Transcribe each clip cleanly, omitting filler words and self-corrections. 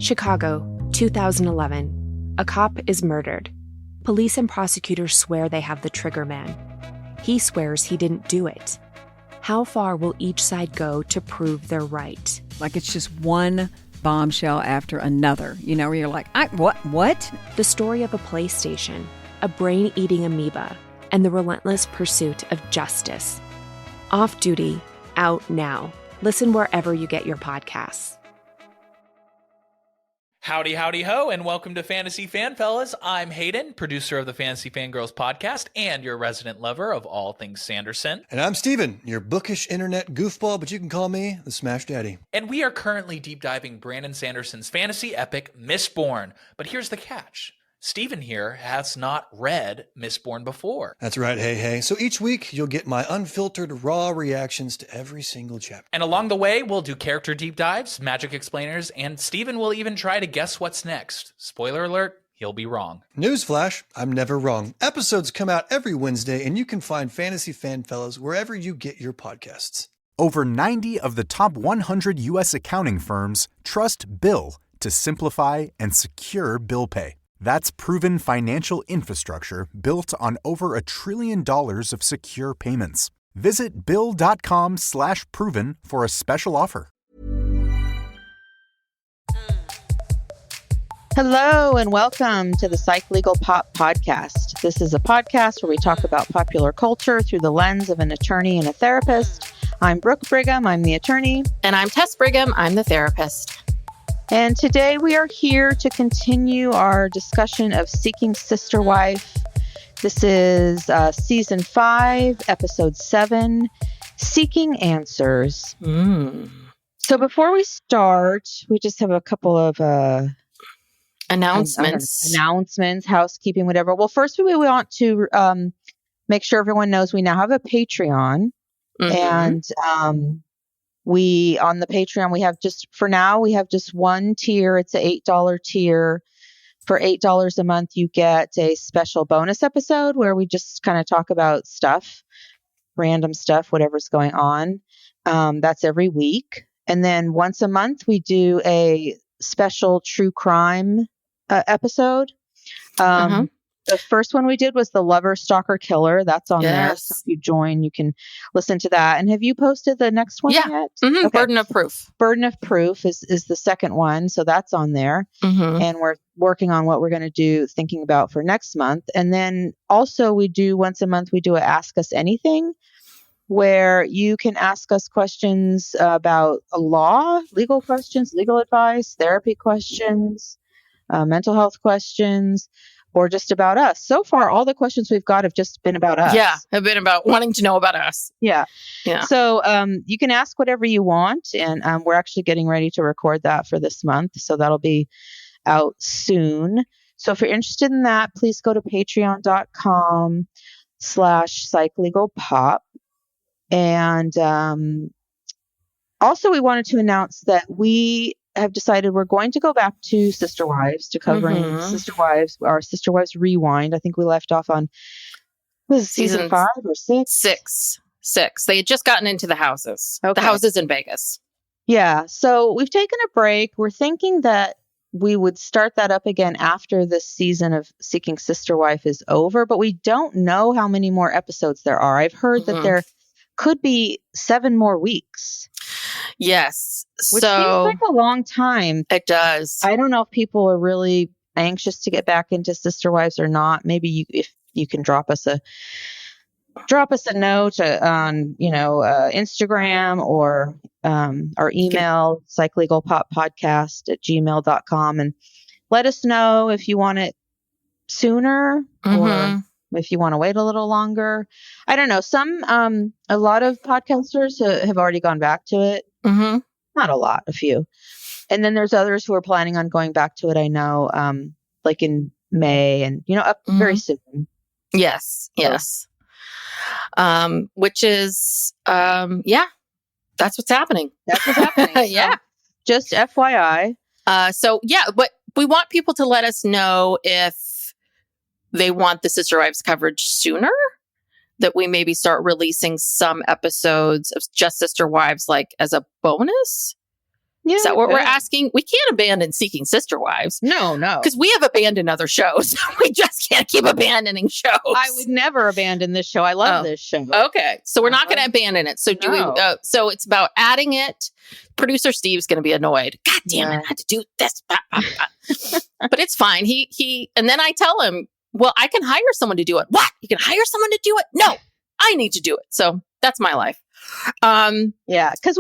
Chicago, 2011. A cop is murdered. Police and prosecutors swear they have the trigger man. He swears he didn't do it. How far will each side go to prove they're right? Like it's just one bombshell after another, where you're like, what? The story of a PlayStation, a brain-eating amoeba, and the relentless pursuit of justice. Off Duty, out now. Listen wherever you get your podcasts. Howdy, howdy, ho, and welcome to Fantasy Fan Fellas. I'm Hayden, producer of the Fantasy Fangirls podcast and your resident lover of all things Sanderson. And I'm Steven, your bookish internet goofball, but you can call me the Smash Daddy. And we are currently deep diving Brandon Sanderson's fantasy epic, Mistborn. But here's the catch. Steven here has not read Mistborn before. That's right, hey. So each week, you'll get my unfiltered, raw reactions to every single chapter. And along the way, we'll do character deep dives, magic explainers, and Steven will even try to guess what's next. Spoiler alert, he'll be wrong. Newsflash, I'm never wrong. Episodes come out every Wednesday, and you can find Fantasy Fan Fellas wherever you get your podcasts. Over 90 of the top 100 U.S. accounting firms trust Bill to simplify and secure bill pay. That's proven financial infrastructure built on over $1 trillion of secure payments. Visit Bill.com/proven for a special offer. Hello and welcome to the Psych Legal Pop podcast. This is a podcast where we talk about popular culture through the lens of an attorney and a therapist. I'm Brooke Brigham, I'm the attorney. And I'm Tess Brigham, I'm the therapist. And today we are here to continue our discussion of Seeking Sister Wife. This is Season 5, Episode 7, Seeking Answers. So before we start, we just have a couple of announcements, housekeeping, whatever. Well, first we want to make sure everyone knows we now have a Patreon. And we, on the Patreon, we have just one tier. It's an $8 tier. For $8 a month, you get a special bonus episode where we just kind of talk about stuff, random stuff, whatever's going on. That's every week. And then once a month, we do a special true crime episode. The first one we did was the Lover, Stalker, Killer. That's on there. So if you join, you can listen to that. And have you posted the next one yet? Okay. Burden of Proof. Burden of Proof is the second one. So that's on there. And we're working on what we're going to do, thinking about for next month. And then also once a month, we do a Ask Us Anything, where you can ask us questions about law, legal questions, legal advice, therapy questions, mental health questions, or just about us. So far, all the questions we've got have just been about us. Yeah, have been about wanting to know about us. Yeah. So you can ask whatever you want, and we're actually getting ready to record that for this month. So that'll be out soon. So if you're interested in that, please go to patreon.com/psychlegalpop. And also we wanted to announce that we have decided we're going to go back to Sister Wives, to covering Sister Wives, our Sister Wives Rewind. I think we left off on, was it season 5 or 6? 6. They had just gotten into the houses. Okay. The houses in Vegas. Yeah. So we've taken a break. We're thinking that we would start that up again after this season of Seeking Sister Wife is over, but we don't know how many more episodes there are. I've heard that there could be 7 more weeks. Yes. Which seems like a long time. It does. I don't know if people are really anxious to get back into Sister Wives or not. Maybe if you can drop us a note on Instagram or our email, psychlegalpoppodcast@gmail.com, and let us know if you want it sooner or if you want to wait a little longer. I don't know. A lot of podcasters have already gone back to it. Not a lot, a few. And then there's others who are planning on going back to it. I know, like in May and, up very soon. Yes. Which is, that's what's happening. That's what's happening. Yeah. Just FYI. But we want people to let us know if they want the Sister Wives coverage sooner, that we maybe start releasing some episodes of just Sister Wives, like as a bonus. Yeah, Is that what we're okay. asking? We can't abandon Seeking Sister Wives. No. Because we have abandoned other shows. We just can't keep abandoning shows. I would never abandon this show. I love this show. Okay. So we're not going to abandon it. So No. so it's about adding it. Producer Steve's going to be annoyed. God damn it. I had to do this. But it's fine. And then I tell him, well, I can hire someone to do it. What? You can hire someone to do it? No, I need to do it. So that's my life. Yeah. Because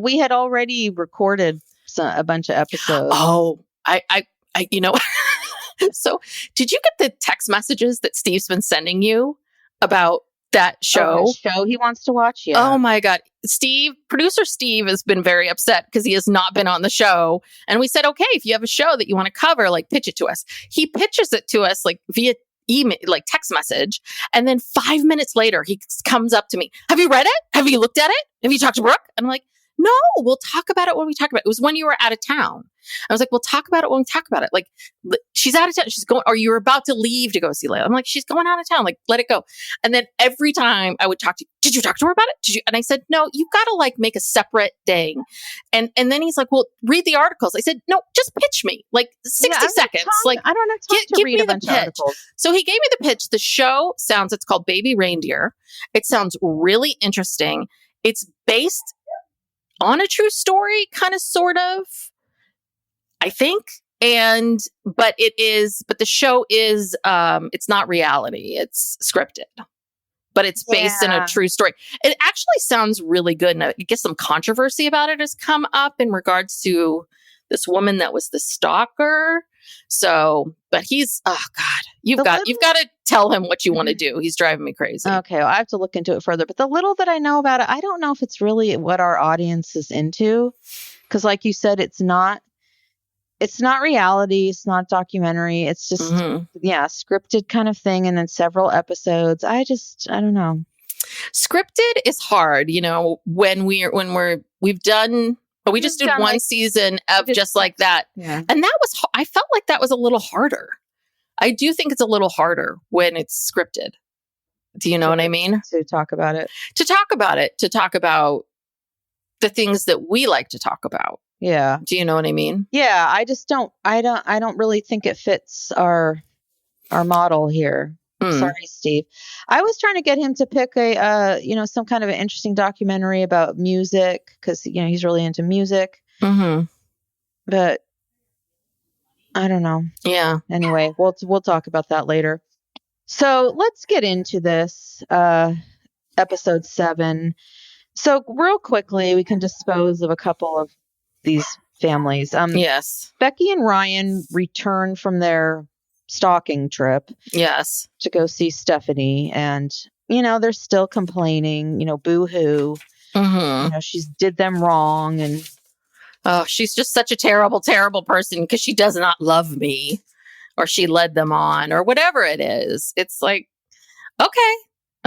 we had already recorded a bunch of episodes. Oh, I so did you get the text messages that Steve's been sending you about that show? Show he wants to watch? Yeah. Oh my God. Producer Steve has been very upset because he has not been on the show. And we said, okay, if you have a show that you want to cover, like pitch it to us. He pitches it to us like via email, like text message. And then 5 minutes later, he comes up to me. Have you read it? Have you looked at it? Have you talked to Brooke? I'm like, no, we'll talk about it when we talk about it. It was when you were out of town. I was like, we'll talk about it when we talk about it. Like, she's out of town. She's going, or you're about to leave to go see Layla. I'm like, she's going out of town. Like, let it go. And then every time I would talk to you, did you talk to her about it? Did you? And I said, no, you've got to like make a separate thing. And then he's like, well, read the articles. I said, no, just pitch me like 60 seconds. Like, I don't have time to read a bunch of articles. So he gave me the pitch. The show it's called Baby Reindeer. It sounds really interesting. It's based on a true story, kind of, sort of, I think. But the show is, it's not reality. It's scripted, but it's based in a true story. It actually sounds really good. And I guess some controversy about it has come up in regards to this woman that was the stalker. So, but he's, oh God, you've got to tell him what you want to do. He's driving me crazy. Okay. Well, I have to look into it further, but the little that I know about it, I don't know if it's really what our audience is into. Cause like you said, it's not reality. It's not documentary. It's just, scripted kind of thing. And then several episodes. I don't know. Scripted is hard, we've done. But we just did one season of just like that. Yeah. And I felt like that was a little harder. I do think it's a little harder when it's scripted. Do you know what I mean? To talk about it. To talk about the things that we like to talk about. Yeah. Do you know what I mean? Yeah. I don't really think it fits our model here. Sorry, Steve. I was trying to get him to pick some kind of an interesting documentary about music because, he's really into music. Mm-hmm. But I don't know. Yeah. Anyway, we'll talk about that later. So let's get into this episode 7. So real quickly, we can dispose of a couple of these families. Yes. Becky and Ryan return from their stalking trip. Yes. To go see Stephanie. And, they're still complaining, boo-hoo. Mm-hmm. She did them wrong. And oh, she's just such a terrible, terrible person because she does not love me, or she led them on, or whatever it is. It's like, okay.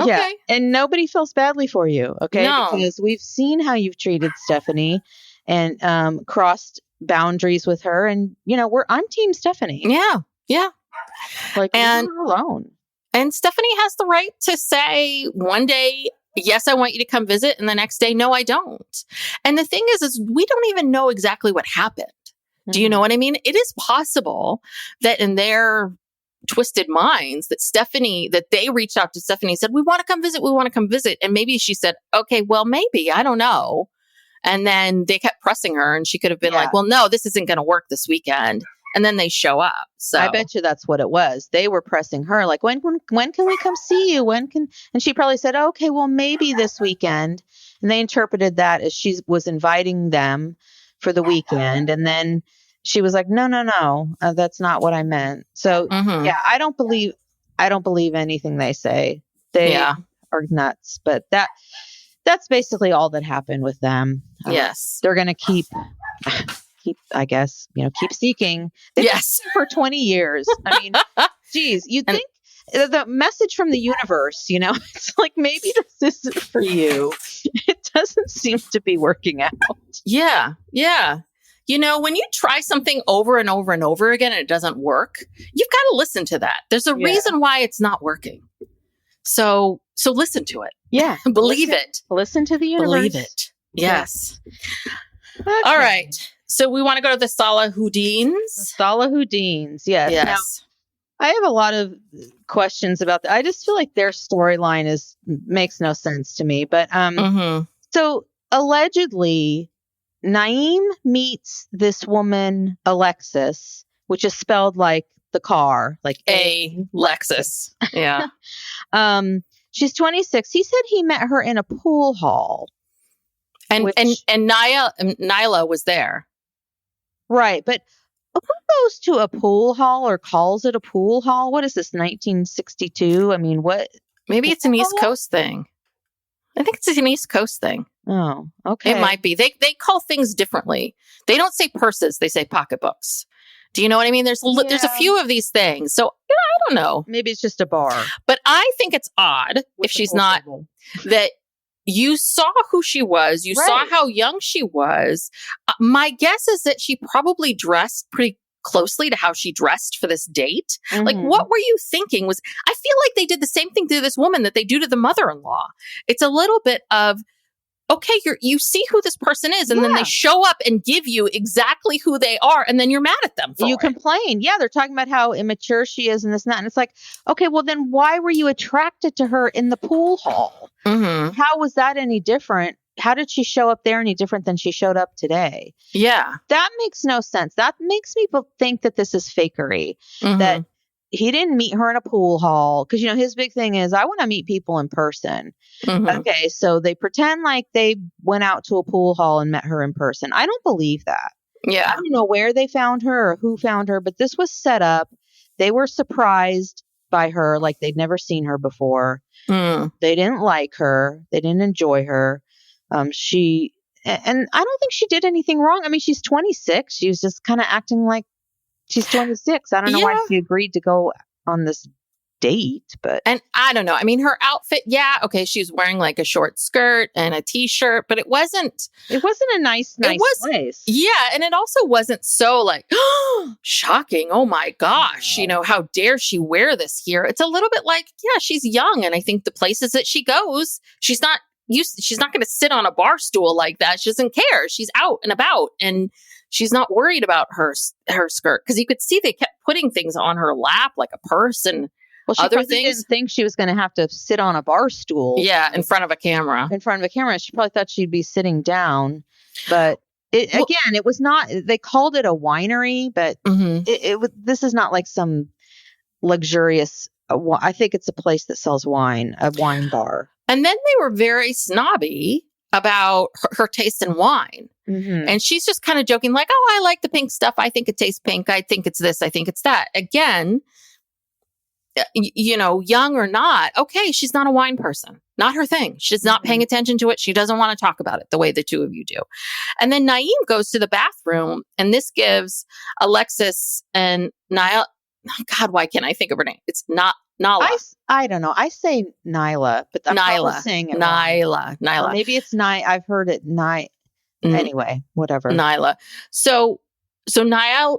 Yeah. And nobody feels badly for you. Okay. No. Because we've seen how you've treated Stephanie and crossed boundaries with her. And, I'm Team Stephanie. Yeah. Yeah. Like, and we're alone. And Stephanie has the right to say one day, yes, I want you to come visit. And the next day, no, I don't. And the thing is we don't even know exactly what happened. Mm-hmm. Do you know what I mean? It is possible that in their twisted minds that they reached out to Stephanie and said, we want to come visit. And maybe she said, okay, well, maybe, I don't know. And then they kept pressing her and she could have been like, well, no, this isn't going to work this weekend. And then they show up. So I bet you that's what it was. They were pressing her like, when can we come see you? And she probably said, okay, well, maybe this weekend. And they interpreted that as she was inviting them for the weekend. And then she was like, no, that's not what I meant. So yeah, I don't believe anything they say. They are nuts, but that's basically all that happened with them. Yes. They're going to keep, I guess, keep seeking. Yes. For 20 years. I mean, geez, you'd think the message from the universe, it's like, maybe this isn't for you. It doesn't seem to be working out. Yeah. Yeah. When you try something over and over and over again and it doesn't work, you've got to listen to that. There's a reason why it's not working. So listen to it. Yeah. Believe it. Listen to the universe. Believe it. Yes. Okay. All right. So we want to go to the Salahuddins. Salahuddins, yes. Yes. Now, I have a lot of questions about that. I just feel like their storyline makes no sense to me. But so allegedly, Naeem meets this woman, Alexus, which is spelled like the car, like a Lexus. Yeah. She's 26. He said he met her in a pool hall. And Nyla was there. Right. But who goes to a pool hall or calls it a pool hall? What is this, 1962? I mean, what? Maybe it's an East Coast thing. I think it's an East Coast thing. Oh, okay. It might be. They call things differently. They don't say purses. They say pocketbooks. Do you know what I mean? There's a few of these things. So I don't know. Maybe it's just a bar. But I think it's odd if she's not that you saw who she was. You saw how young she was. My guess is that she probably dressed pretty closely to how she dressed for this date. Like, what were you thinking? I feel like they did the same thing to this woman that they do to the mother-in-law. It's a little bit of, okay, you see who this person is, and then they show up and give you exactly who they are, and then you're mad at them for it. Complain. Yeah, they're talking about how immature she is and this and that. And it's like, okay, well, then why were you attracted to her in the pool hall? How was that any different? How did she show up there any different than she showed up today? Yeah. That makes no sense. That makes me think that this is fakery, that he didn't meet her in a pool hall. Because, his big thing is, I want to meet people in person. Okay, so they pretend like they went out to a pool hall and met her in person. I don't believe that. Yeah. I don't know where they found her or who found her, but this was set up. They were surprised by her like they'd never seen her before. They didn't like her. They didn't enjoy her. And I don't think she did anything wrong. I mean, she's 26. She was just kind of acting like she's 26. I don't know why she agreed to go on this date, and I don't know. I mean, her outfit, okay, she was wearing like a short skirt and a t-shirt, but it wasn't a nice place. Yeah, and it also wasn't so like shocking. Oh my gosh, how dare she wear this here? It's a little bit like, she's young, and I think the places that she goes, she's not going to sit on a bar stool like that. She doesn't care. She's out and about, and she's not worried about her skirt, because you could see they kept putting things on her lap, like a purse and other things. Didn't think she was going to have to sit on a bar stool. Yeah, in front of a camera. She probably thought she'd be sitting down, but it was not. They called it a winery, but this is not like some luxurious. I think it's a place that sells wine, a wine bar. And then they were very snobby about her taste in wine. And she's just kind of joking like, oh, I like the pink stuff. I think it tastes pink. I think it's this. I think it's that. Again, young or not, okay, she's not a wine person. Not her thing. She's not paying attention to it. She doesn't want to talk about it the way the two of you do. And then Naeem goes to the bathroom, and this gives Alexus and Nyla. Oh God, why can't I think of her name? It's not Nala. I don't know. I say Nyla, but I'm probably saying it wrong. Nyla. Maybe it's I've heard it Anyway, whatever. Nyla. So Nyla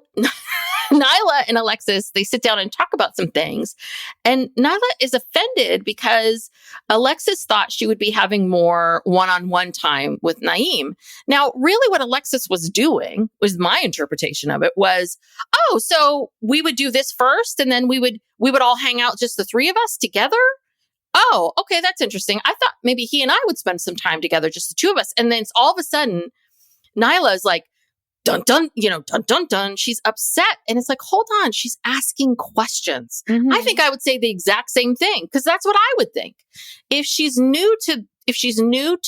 and Alexus, they sit down and talk about some things. And Nyla is offended because Alexus thought she would be having more one-on-one time with Naeem. Now, really what Alexus was doing, was my interpretation of it, was, oh, so we would do this first, and then we would all hang out, just the three of us together? Oh, okay, that's interesting. I thought maybe he and I would spend some time together, just the two of us. And then all of a sudden, Nyla is like, dun, dun, dun, dun, dun. She's upset. And it's like, hold on. She's asking questions. I think I would say the exact same thing, because that's what I would think. If she's new to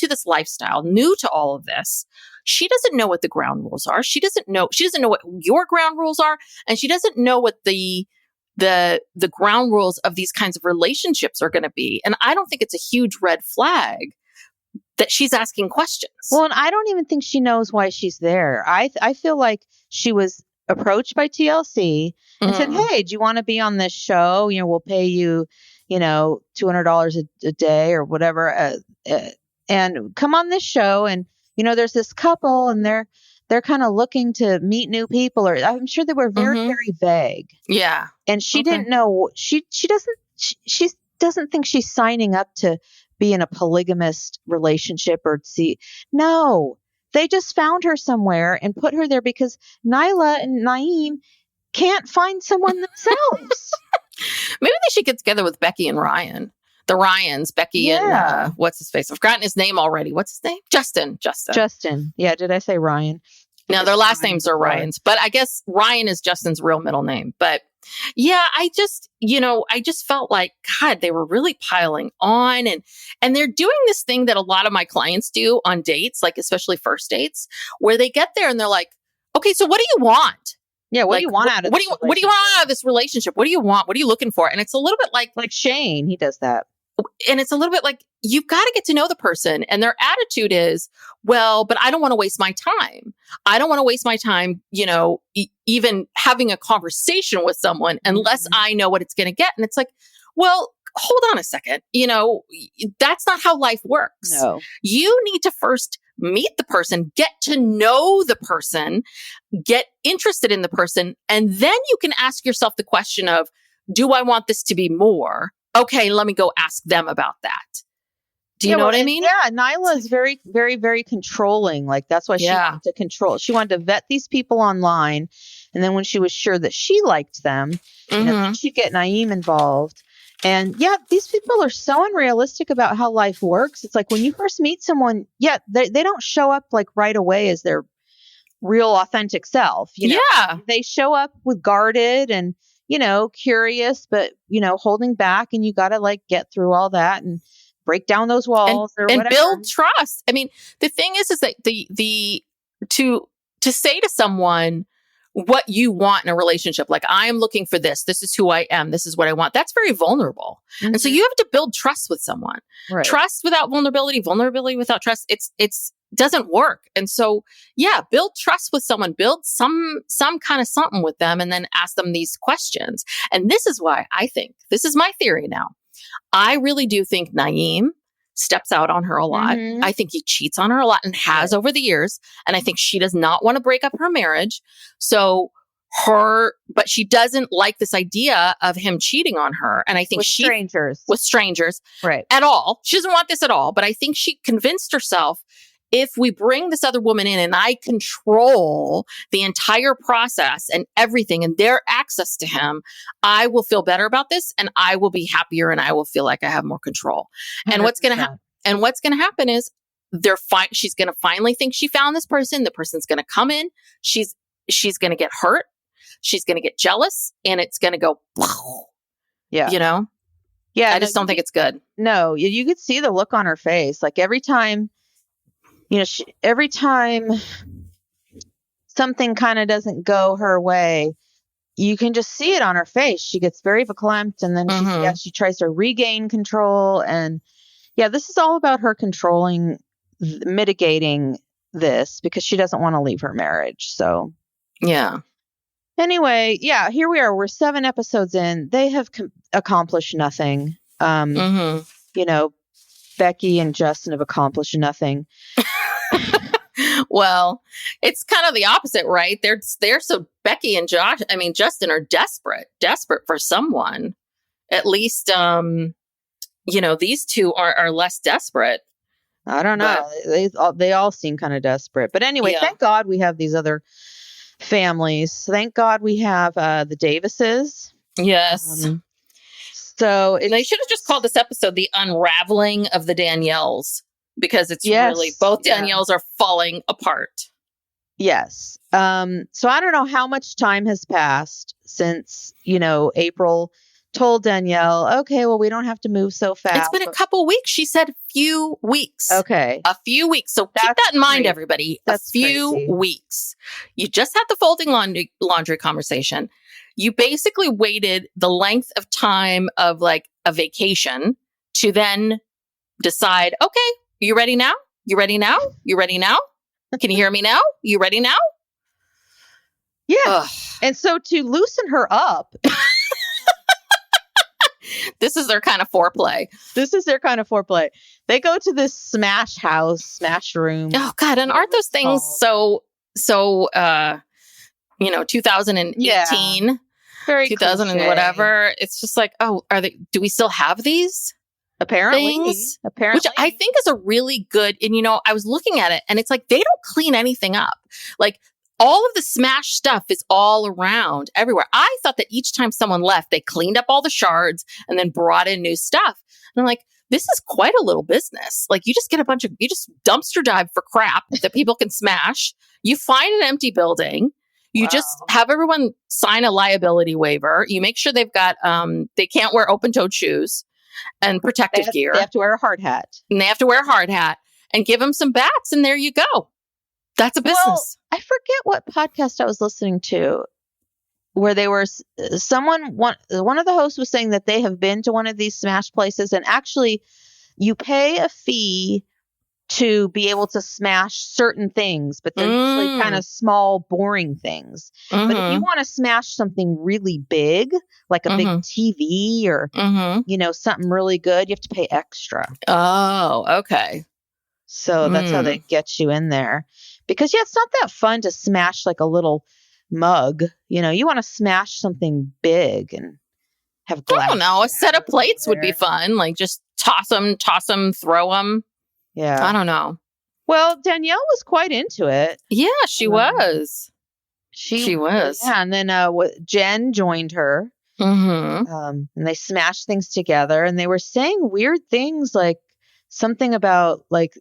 this lifestyle, new to all of this, she doesn't know what the ground rules are. She doesn't know what your ground rules are. And she doesn't know what the ground rules of these kinds of relationships are going to be. And I don't think it's a huge red flag that she's asking questions. Well, and I don't even think she knows why she's there. I feel like she was approached by TLC and said, hey, do you want to be on this show? We'll pay you, $200 a day or whatever. And come on this show. And, there's this couple, and they're kind of looking to meet new people, or I'm sure they were very, very vague. Yeah. And she didn't know, she doesn't think she's signing up to be in a polygamous relationship or no, They just found her somewhere and put her there because Nyla and Naeem can't find someone themselves. Maybe they should get together with Becky and Ryan. The Ryans, Becky and what's his face? I've forgotten his name already. What's his name? Justin. Yeah, did I say Ryan? No, their last names are Ryans, but I guess Ryan is Justin's real middle name. But yeah, I just felt like, God, they were really piling on and they're doing this thing that a lot of my clients do on dates, like especially first dates, where they get there and they're like, okay, so what do you want? Yeah, what do you want out of what do you want out of this relationship? What do you want? What are you looking for? And it's a little bit like Shane, he does that. And it's a little bit like, you've got to get to know the person. And their attitude is, well, but I don't want to waste my time. I don't want to waste my time, even having a conversation with someone unless I know what it's going to get. And it's like, well, hold on a second. That's not how life works. No. You need to first meet the person, get to know the person, get interested in the person. And then you can ask yourself the question of, do I want this to be more? Okay, let me go ask them about that. Do you know what I mean? Yeah, Nyla is very, very, very controlling. Like, that's why she wanted to control. She wanted to vet these people online. And then when she was sure that she liked them, then she'd get Naeem involved. And yeah, these people are so unrealistic about how life works. It's like when you first meet someone, they don't show up like right away as their real authentic self. They show up with guarded and, curious, but, holding back, and you got to like get through all that and break down those walls and build trust. I mean, the thing is that to say to someone what you want in a relationship, like, I am looking for this. This is who I am. This is what I want. That's very vulnerable. Mm-hmm. And so you have to build trust with someone. Right. Trust without vulnerability, vulnerability without trust. It's doesn't work. And so, build trust with someone, build some kind of something with them, and then ask them these questions. And this is why I think, this is my theory now. I really do think Naeem steps out on her a lot. Mm-hmm. I think he cheats on her a lot and has over the years. And I think she does not want to break up her marriage. But she doesn't like this idea of him cheating on her. And I think with strangers right. At all. She doesn't want this at all. But I think she convinced herself, if we bring this other woman in and I control the entire process and everything and their access to him, I will feel better about this and I will be happier and I will feel like I have more control. 100%. And what's going to happen is she's going to finally think she found this person. The person's going to come in. She's going to get hurt. She's going to get jealous and it's going to go, yeah. Yeah. I just don't think it's good. No, you could see the look on her face. Like every time, every time something kind of doesn't go her way, you can just see it on her face. She gets very verklempt, and then she tries to regain control. And this is all about her mitigating this because she doesn't want to leave her marriage. So, anyway, here we are. We're 7 episodes in. They have accomplished nothing. Becky and Justin have accomplished nothing. Well, it's kind of the opposite, right? They're so Becky and Justin are desperate for someone. At least, these two are less desperate. I don't know. They all seem kind of desperate. But anyway, thank God we have these other families. Thank God we have the Davises. Yes. So they should have just called this episode "The Unraveling of the Danielles," because it's really both Danielles are falling apart. Yes. So I don't know how much time has passed since, April told Danielle, okay, well, we don't have to move so fast. It's been a couple weeks. She said a few weeks. Okay. A few weeks. So keep that in mind, everybody. That's a few weeks. You just had the folding laundry conversation. You basically waited the length of time of like a vacation to then decide, okay, you ready now? You ready now? You ready now? Can you hear me now? You ready now? Yeah. Ugh. And so to loosen her up. This is their kind of foreplay. They go to this smash room. Oh God. And aren't those things so 2018, very 2000 and whatever. It's just like, do we still have these? Apparently, which I think is a really good, and I was looking at it and it's like, they don't clean anything up. Like all of the smashed stuff is all around everywhere. I thought that each time someone left, they cleaned up all the shards and then brought in new stuff. And I'm like, this is quite a little business. Like you just get you just dumpster dive for crap that people can smash. You find an empty building. You just have everyone sign a liability waiver. You make sure they've got, they can't wear open-toed shoes and protective gear. They have to wear a hard hat. And they have to wear a hard hat and give them some bats. And there you go. That's a business. Well, I forget what podcast I was listening to where they were, one of the hosts was saying that they have been to one of these smash places, and actually you pay a fee to be able to smash certain things, but they're usually kind of small, boring things. But if you want to smash something really big, like a big TV or, something really good, you have to pay extra. Oh, okay. So that's how they get you in there. Because, it's not that fun to smash like a little mug. You want to smash something big and have glass. I don't know. A set of plates would be fun. Like just toss them, throw them. Yeah. I don't know. Well, Danielle was quite into it. Yeah, she was. She was. Yeah. And then Jen joined her. And they smashed things together, and they were saying weird things like something about like,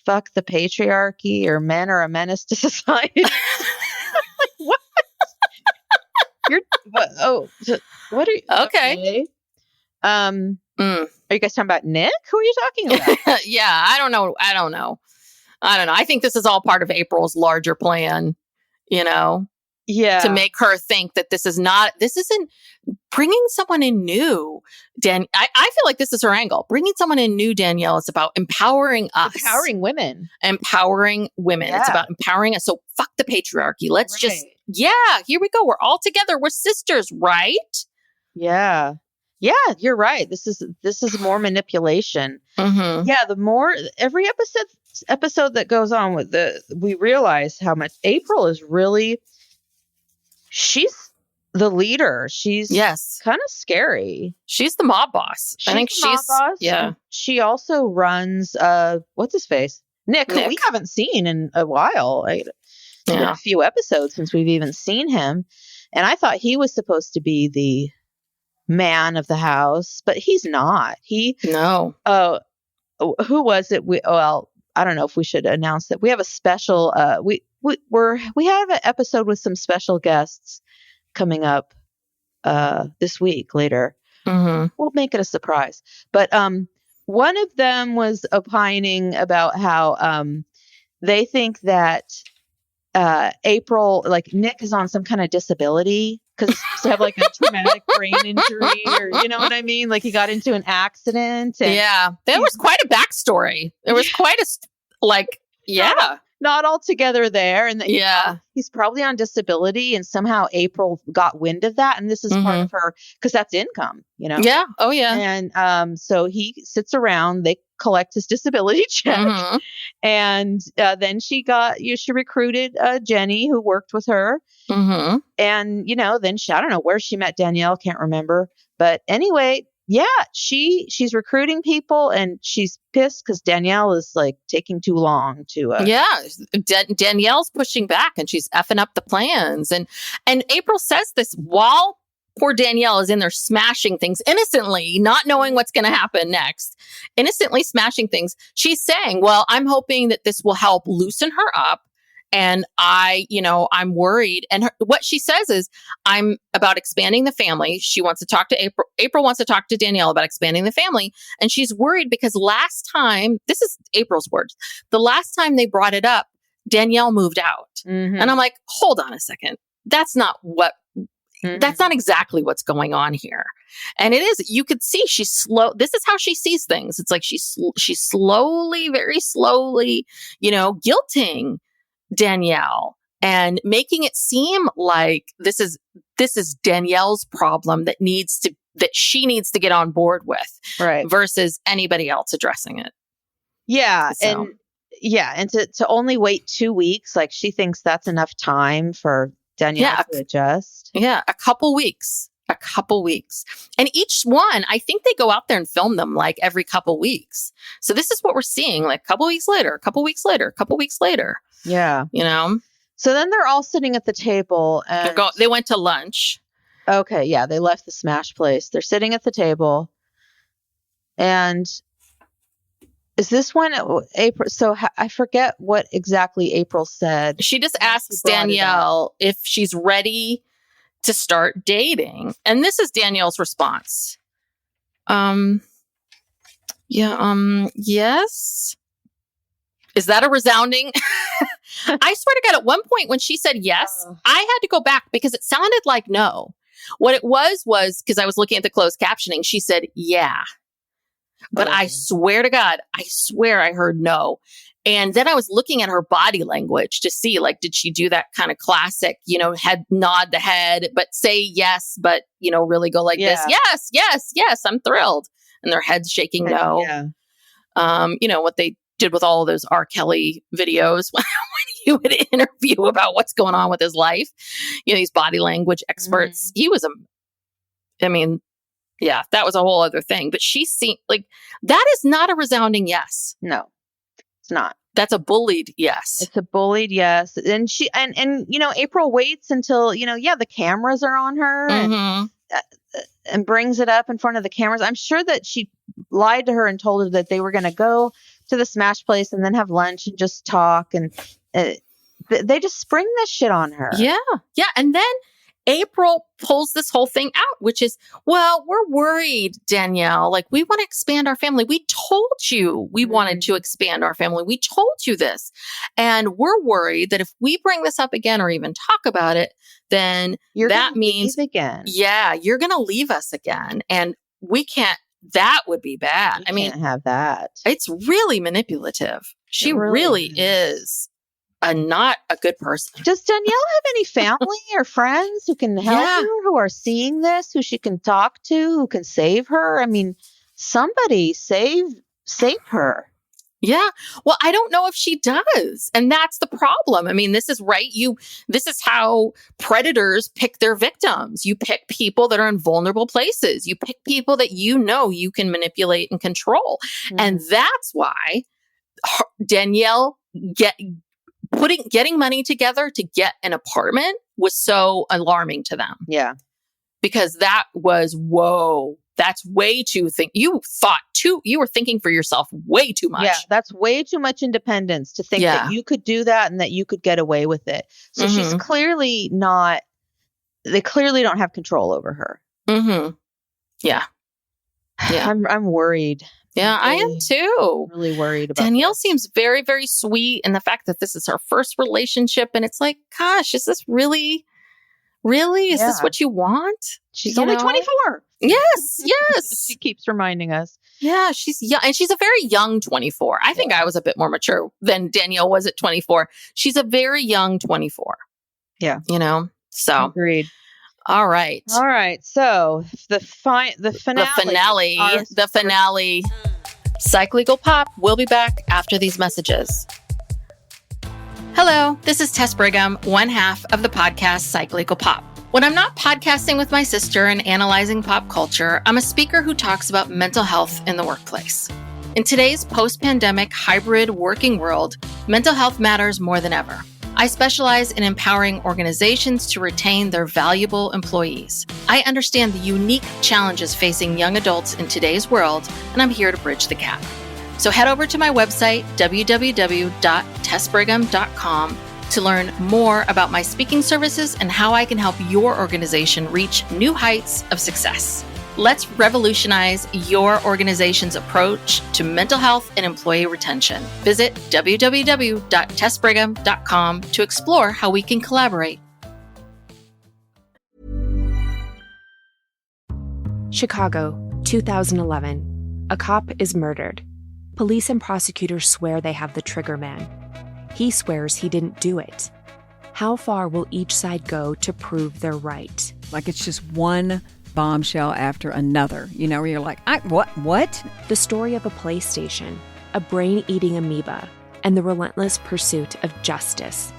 fuck the patriarchy, or men are a menace to society. What? What are you? Okay. Are you guys talking about Nick? Who are you talking about? Yeah, I don't know. I think this is all part of April's larger plan, Yeah. to make her think that this isn't bringing someone in new. I feel like this is her angle. Bringing someone in new, Danielle, is about empowering us. Empowering women. Yeah. It's about empowering us. So fuck the patriarchy. Let's here we go. We're all together. We're sisters, right? Yeah. Yeah, you're right. This is more manipulation. Yeah, the more every episode that goes on with we realize how much April is really, she's the leader. She's kind of scary. She's the mob boss. I think she's mob boss. Yeah. She also runs what's his face? Nick, who we haven't seen in a while. It's been a few episodes since we've even seen him. And I thought he was supposed to be the man of the house, but he's not. Who was it? I don't know if we should announce that we have a special we have an episode with some special guests coming up this week later. We'll make it a surprise. But one of them was opining about how they think that April, like Nick, is on some kind of disability because to have like a traumatic brain injury, or you know what I mean? Like he got into an accident. And there was quite a backstory. There was quite a not all together there, and he's probably on disability, and somehow April got wind of that, and this is part of her because that's income, Yeah. Oh yeah. And so he sits around. They collect his disability check, and then she recruited Jenny, who worked with her, and then I don't know where she met Danielle, can't remember, but anyway. Yeah, she's recruiting people, and she's pissed because Danielle is like taking too long to. Danielle's pushing back, and she's effing up the plans. And April says this while poor Danielle is in there smashing things innocently, not knowing what's going to happen next. Innocently smashing things. She's saying, "Well, I'm hoping that this will help loosen her up." And I'm worried. And what she says is, I'm about expanding the family. She wants to talk to April. April wants to talk to Danielle about expanding the family. And she's worried because last time, this is April's words, the last time they brought it up, Danielle moved out. And I'm like, hold on a second. That's not exactly what's going on here. And it is, you could see she's slow. This is how she sees things. It's like she's slowly, very slowly, guilting Danielle and making it seem like this is Danielle's problem that she needs to get on board with, right? Versus anybody else addressing it. Yeah, so. and to only wait 2 weeks, like she thinks that's enough time for Danielle to adjust. Yeah, a couple weeks A couple weeks. And each one, I think they go out there and film them like every couple weeks. So this is what we're seeing, like a couple weeks later, a couple weeks later, a couple weeks later. Yeah. You know? So then they're all sitting at the table and they went to lunch. Okay, yeah, they left the Smash place. They're sitting at the table. And is this when April? So I forget what exactly April said. She just asks Danielle if she's ready to start dating. And this is Danielle's response. Yes. Is that a resounding? I swear to God, at one point when she said yes, I had to go back because it sounded like no. What it was because I was looking at the closed captioning, she said, yeah. But I swear to God, I heard no. And then I was looking at her body language to see, like, did she do that kind of classic, head nod the head, but say yes, but, really go like this. Yes, yes, yes, I'm thrilled. And their heads shaking no. Yeah. What they did with all of those R. Kelly videos when he would interview about what's going on with his life. These body language experts. He was that was a whole other thing. But she seemed like that is not a resounding yes. No, it's not. That's a bullied yes. It's a bullied yes. And she and April waits until the cameras are on her and brings it up in front of the cameras. I'm sure that she lied to her and told her that they were going to go to the Smash place and then have lunch and just talk. And they just spring this shit on her. Yeah. Yeah. And then April pulls this whole thing out, which is, well, we're worried, Danielle. Like, we want to expand our family. We told you we wanted to expand our family. We told you this. And we're worried that if we bring this up again or even talk about it, then that means, again. Yeah, you're going to leave us again. And we can't, that would be bad. I mean, can't have that. It's really manipulative. She really is. Not a good person. Does Danielle have any family or friends who can help her, who are seeing this, who she can talk to, who can save her? I mean, somebody save her. Yeah. Well, I don't know if she does. And that's the problem. I mean, this is right. This is how predators pick their victims. You pick people that are in vulnerable places. You pick people that you can manipulate and control. And that's why Danielle getting money together to get an apartment was so alarming to them. Yeah. Because that was, whoa, that's way too you were thinking for yourself way too much. Yeah, that's way too much independence to think that you could do that and that you could get away with it. So she's clearly they clearly don't have control over her. Yeah. Yeah. I'm worried. Yeah, I am too. Really worried about Danielle seems very, very sweet. And the fact that this is her first relationship. And it's like, gosh, is this really? Is this what you want? She's only 24. Yes, yes. She keeps reminding us. Yeah, she's young. And she's a very young 24. I think I was a bit more mature than Danielle was at 24. She's a very young 24. Yeah. So. Agreed. All right. So the finale. The finale. Psych Legal Pop. We'll be back after these messages. Hello, this is Tess Brigham, one half of the podcast Psych Legal Pop. When I'm not podcasting with my sister and analyzing pop culture, I'm a speaker who talks about mental health in the workplace. In today's post-pandemic hybrid working world, mental health matters more than ever. I specialize in empowering organizations to retain their valuable employees. I understand the unique challenges facing young adults in today's world, and I'm here to bridge the gap. So head over to my website, www.tessbrigham.com, to learn more about my speaking services and how I can help your organization reach new heights of success. Let's revolutionize your organization's approach to mental health and employee retention. Visit www.tessbrigham.com to explore how we can collaborate. Chicago, 2011. A cop is murdered. Police and prosecutors swear they have the trigger man. He swears he didn't do it. How far will each side go to prove they're right? Like it's just one bombshell after another, where you're like, what? The story of a PlayStation, a brain-eating amoeba, and the relentless pursuit of justice.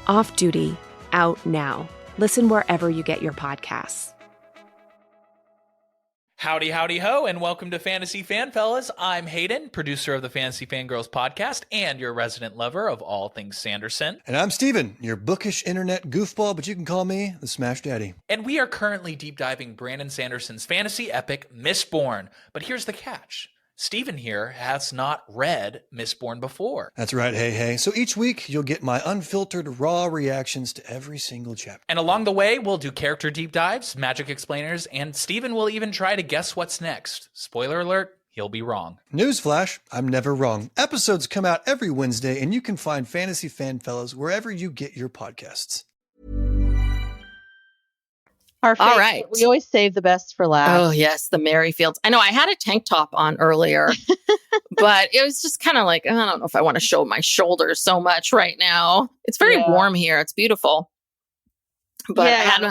Off Duty, out now. Listen wherever you get your podcasts. Howdy, howdy, ho, and welcome to Fantasy Fan Fellas. I'm Hayden, producer of the Fantasy Fangirls podcast and your resident lover of all things Sanderson. And I'm Steven, your bookish internet goofball, but you can call me the Smash Daddy. And we are currently deep diving Brandon Sanderson's fantasy epic, Mistborn. But here's the catch. Steven here has not read Mistborn before. That's right, hey. So each week, you'll get my unfiltered, raw reactions to every single chapter. And along the way, we'll do character deep dives, magic explainers, and Steven will even try to guess what's next. Spoiler alert, he'll be wrong. Newsflash, I'm never wrong. Episodes come out every Wednesday, and you can find Fantasy Fan Fellows wherever you get your podcasts. Our All favorite. right. We always save the best for last. Oh, yes, the Merryfields. I know I had a tank top on earlier, but it was just kind of like, I don't know if I want to show my shoulders so much right now. It's very warm here. It's beautiful. But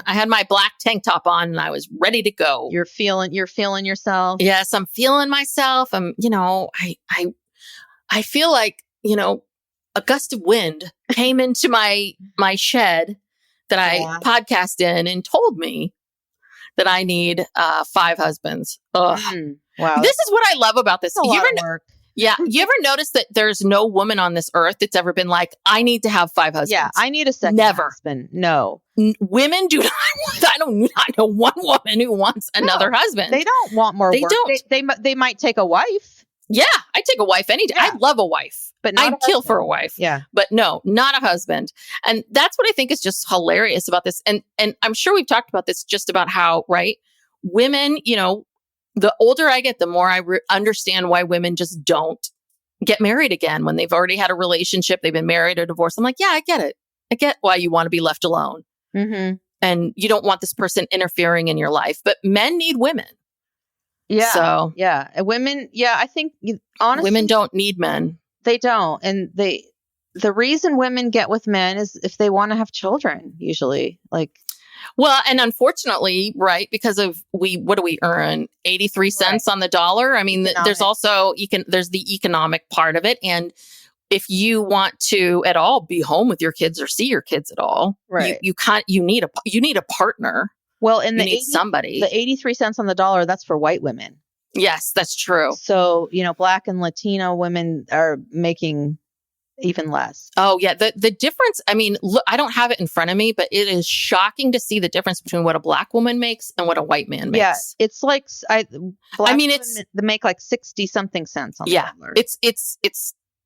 I had my black tank top on and I was ready to go. You're feeling yourself. Yes, I'm feeling myself. I feel like, a gust of wind came into my shed that I podcast in and told me that I need 5 husbands. Ugh. Wow. This is what I love about this. That's a lot of work. Yeah. You ever notice that there's no woman on this earth that's ever been like, I need to have 5 husbands? Yeah, I need a second husband. No. Women do not want, I don't know one woman who wants another husband. They don't want more They work. don't. They might take a wife. Yeah. I'd take a wife any day. Yeah. I'd love a wife. But not I'd a kill husband. for a wife. Yeah. But no, not a husband. And that's what I think is just hilarious about this. And I'm sure we've talked about this just about how, right? Women, the older I get, the more I understand why women just don't get married again when they've already had a relationship, they've been married or divorced. I'm like, yeah, I get it. I get why you want to be left alone. Mm-hmm. And you don't want this person interfering in your life. But men need women. Yeah. So yeah. And women, I think honestly, women don't need men. They don't. And the reason women get with men is if they want to have children, usually. Well, and unfortunately, right, because of what do we earn? 83 cents on the dollar. I mean, there's also there's the economic part of it. And if you want to at all be home with your kids or see your kids at all, right, you need a partner. Well, and somebody. The 83 cents on the dollar, that's for white women. Yes, that's true. So, Black and Latino women are making even less. Oh, yeah. The difference, I mean, look, I don't have it in front of me, but it is shocking to see the difference between what a Black woman makes and what a white man makes. Yeah, it's like, women, they make like 60 something cents on the dollar. It's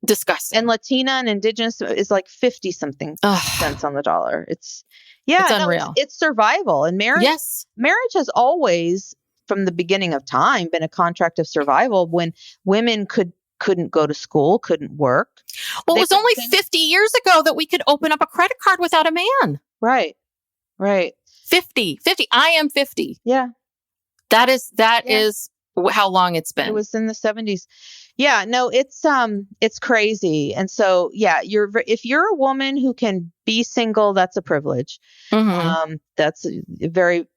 disgusting. And Latina and Indigenous is like 50 something cents on the dollar. It's unreal. It's survival. And marriage has always, from the beginning of time, been a contract of survival when women couldn't go to school, couldn't work. Well, it was only 50 years ago that we could open up a credit card without a man. Right. 50. I am 50. Yeah. That is how long it's been. It was in the 70s. Yeah, no, it's crazy. And so, if you're a woman who can be single, that's a privilege. Mm-hmm. That's a very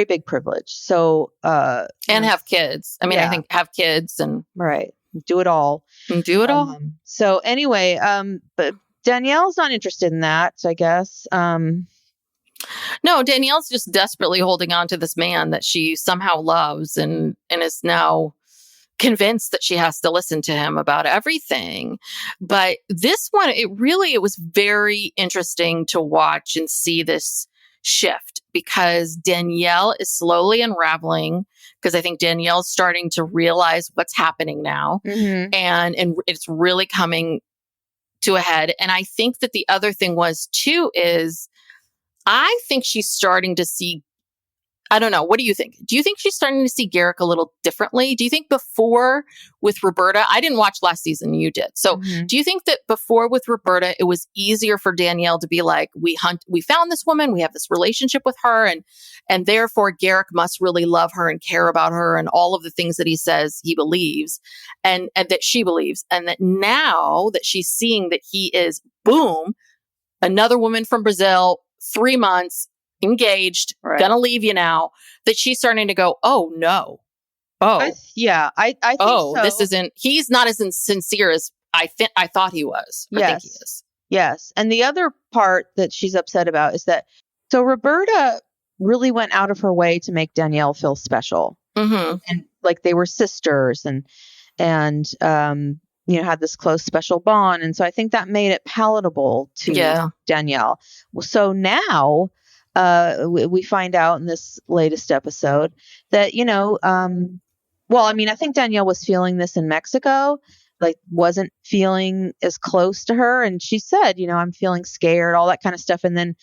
big privilege. So, and have kids. I mean, I think have kids and right. Do it all. So anyway, but Danielle's not interested in that, I guess. No, Danielle's just desperately holding on to this man that she somehow loves and is now convinced that she has to listen to him about everything. But this one, it was very interesting to watch and see this shift because Danielle is slowly unraveling because I think Danielle's starting to realize what's happening now. Mm-hmm. And it's really coming to a head. And I think that the other thing was too is I think she's starting to see, I don't know. What do you think? Do you think she's starting to see Garrick a little differently? Do you think before with Roberta, I didn't watch last season, you did. So do you think that before with Roberta, it was easier for Danielle to be like, we found this woman, we have this relationship with her and therefore Garrick must really love her and care about her and all of the things that he says he believes and that she believes. And that now that she's seeing that he is, boom, another woman from Brazil, 3 months, engaged, gonna leave you now, that she's starting to go, oh no. I think so. He's not as sincere as I thought he was. Yes. I think he is. Yes. And the other part that she's upset about is that, so Roberta really went out of her way to make Danielle feel special. and like they were sisters and had this close special bond. And so I think that made it palatable to Danielle. So now we find out in this latest episode that, I think Danielle was feeling this in Mexico, like wasn't feeling as close to her. And she said, I'm feeling scared, all that kind of stuff. And then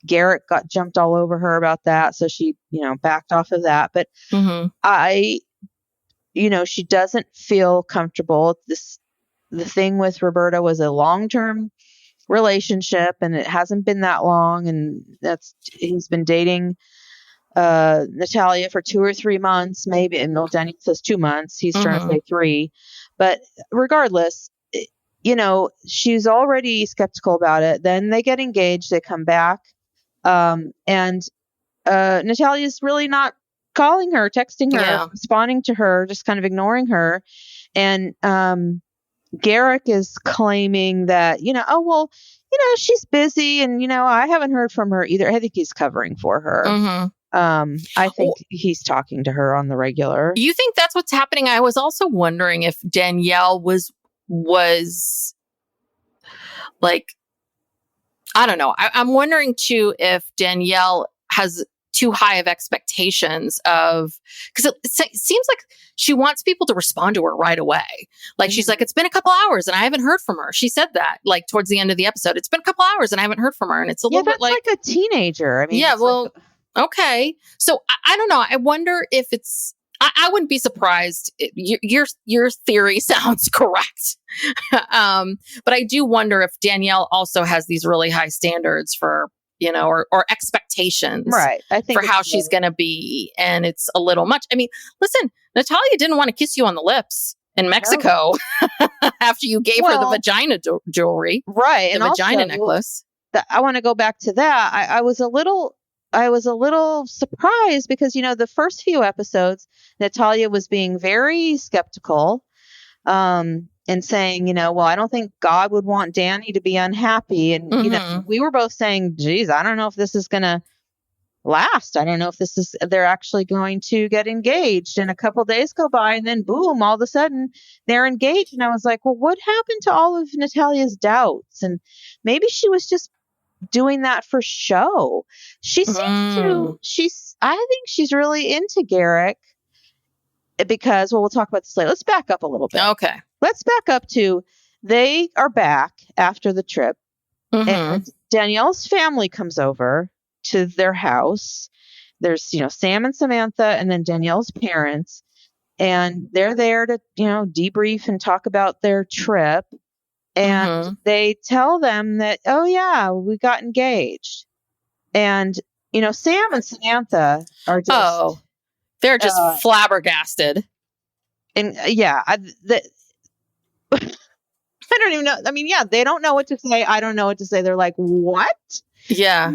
Garrick got jumped all over her about that. So she, backed off of that. But she doesn't feel comfortable. The thing with Roberta was a long-term relationship, and it hasn't been that long. And he's been dating Nathalia for 2 or 3 months, maybe. And Daniel says 2 months. He's trying to say 3. But regardless, she's already skeptical about it. Then they get engaged. They come back. And Natalia's really not calling her, texting her, responding to her, just kind of ignoring her. And Garrick is claiming that, she's busy and, I haven't heard from her either. I think he's covering for her. I think he's talking to her on the regular. You think that's what's happening? I was also wondering if Danielle was like, I don't know. I'm wondering too if Danielle has too high of expectations because it seems like she wants people to respond to her right away. Like she's like, it's been a couple hours and I haven't heard from her. She said that like towards the end of the episode, it's been a couple hours and I haven't heard from her. And it's a little bit like a teenager. I mean, okay. So I don't know. I wonder if it's, I wouldn't be surprised. Your theory sounds correct. But I do wonder if Danielle also has these really high standards for, or expectations, right? I think for how she's going to be. And it's a little much. I mean, listen, Nathalia didn't want to kiss you on the lips in Mexico after you gave her the vagina jewelry. Right. The vagina necklace. I want to go back to that. I was a little surprised because, the first few episodes, Nathalia was being very skeptical, and saying, I don't think God would want Danny to be unhappy. And, we were both saying, geez, I don't know if this is going to last. I don't know if they're actually going to get engaged. And a couple days go by and then boom, all of a sudden they're engaged. And I was like, well, what happened to all of Natalia's doubts? And maybe she was just doing that for show. She seems I think she's really into Garrick because, we'll talk about this later. Let's back up a little bit. Okay. Let's back up to, they are back after the trip and Danielle's family comes over to their house. There's, Sam and Samantha and then Danielle's parents, and they're there to, debrief and talk about their trip. And they tell them that, oh yeah, we got engaged. And, Sam and Samantha are just, they're just flabbergasted. And I don't even know. I mean, they don't know what to say. I don't know what to say. They're like, what? Yeah.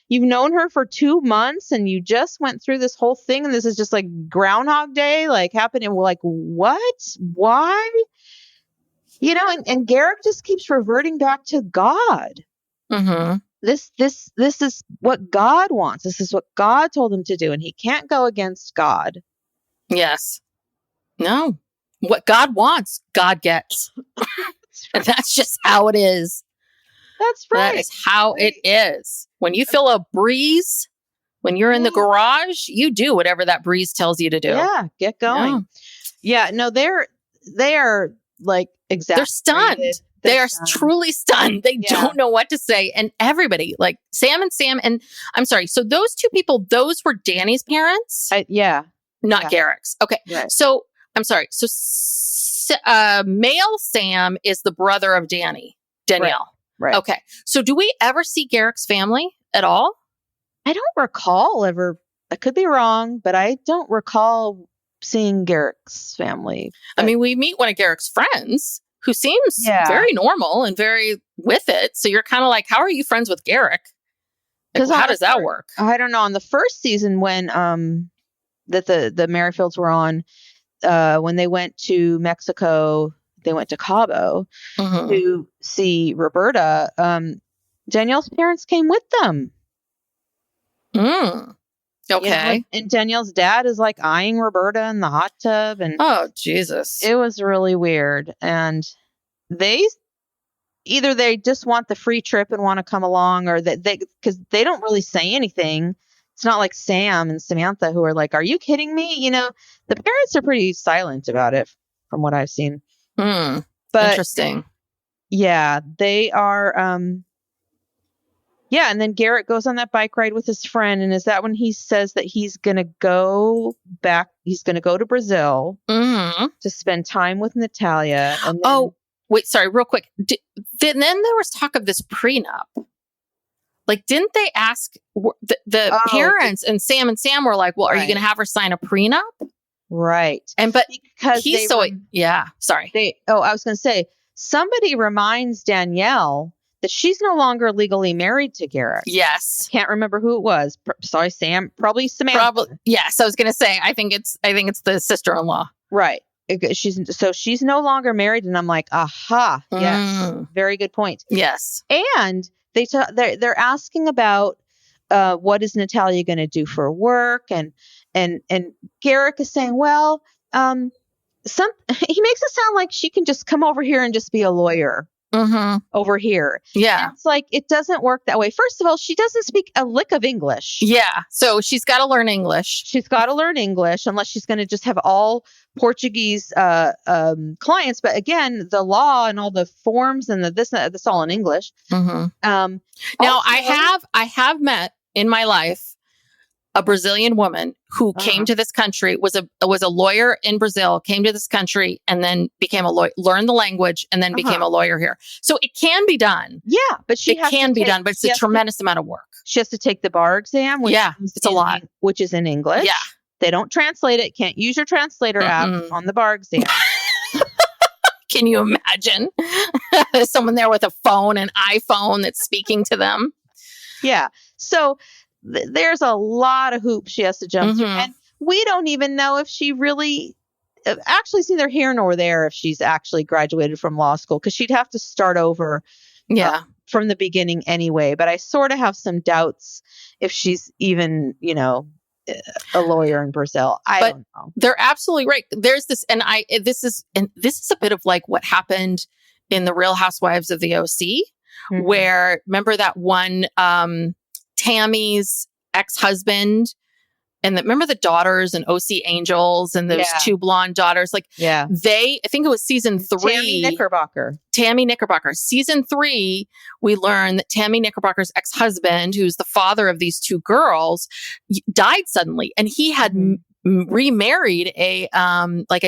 You've known her for 2 months and you just went through this whole thing. And this is just like Groundhog Day, like happening. We're like, what? Why? And Garrick just keeps reverting back to God. This is what God wants. This is what God told him to do. And he can't go against God. Yes. No. What God wants, God gets. And that's just how it is. That's right. That is how it is. When you feel a breeze, when you're in the garage, you do whatever that breeze tells you to do. Yeah, get going. Yeah, no, they are like they're stunned. They are truly stunned. They don't know what to say. And everybody, like Sam, and I'm sorry. So those two people, those were Danny's parents? Not Garrick's. Okay. Right. So I'm sorry. So male Sam is the brother of Danielle. Right. Okay. So do we ever see Garrick's family at all? I don't recall ever. I could be wrong, but I don't recall seeing Garrick's family. I mean, we meet one of Garrick's friends who seems very normal and very with it. So you're kind of like, how are you friends with Garrick? Like, how does that work? I don't know. On the first season when that the Merrifields were on, when they went to Mexico, they went to Cabo to see Roberta. Danielle's parents came with them. Okay. And Danielle's dad is like eyeing Roberta in the hot tub. And Oh, Jesus. it was really weird. And either they just want the free trip and want to come along, or because they don't really say anything. It's not like Sam and Samantha who are like, are you kidding me? The parents are pretty silent about it from what I've seen. But interesting. Yeah, they are. Yeah. And then Garrett goes on that bike ride with his friend. And is that when he says that he's going to go back? He's going to go to Brazil to spend time with Nathalia. And then, wait, sorry, real quick. Then there was talk of this prenup. Like, didn't they ask the parents, and Sam were like, well, are you going to have her sign a prenup? Right. But because he's sorry. I was going to say, somebody reminds Danielle that she's no longer legally married to Garrick. Yes. I can't remember who it was. Sorry, Sam. Probably Samantha. Probably. Yes. I was going to say, I think it's the sister-in-law. Right. She's no longer married. And I'm like, aha. Yes. Very good point. Yes. And they're asking about what is Nathalia going to do for work, and Garrick is saying, well, he makes it sound like she can just come over here and just be a lawyer over here. Yeah, and it's like, it doesn't work that way. First of all, she doesn't speak a lick of English. Yeah, so she's got to learn English. She's got to learn English, unless she's going to just have all Portuguese clients. But again, the law and all the forms and that's all in English. Now, I have met in my life a Brazilian woman who came to this country, was a lawyer in Brazil, came to this country, and then became a lawyer, learned the language, and then became a lawyer here. So it can be done. Yeah, but it can be done, but it's a tremendous amount of work. She has to take the bar exam. It's a lot. Which is in English. Yeah. They don't translate it. Can't use your translator app on the bar exam. Can you imagine someone there with a phone, an iPhone that's speaking to them? Yeah. So there's a lot of hoops she has to jump through. And we don't even know if she really, actually, it's neither here nor there if she's actually graduated from law school, because she'd have to start over from the beginning anyway. But I sort of have some doubts if she's even, a lawyer in Brazil. I don't know. They're absolutely right. There's this, this is a bit of like what happened in the Real Housewives of the OC, where remember that one, Tammy's ex-husband, and remember the daughters and OC Angels and those two blonde daughters. Like, I think it was season 3. Tammy Knickerbocker. Season 3, we learned that Tammy Knickerbocker's ex-husband, who's the father of these two girls, died suddenly, and he had remarried a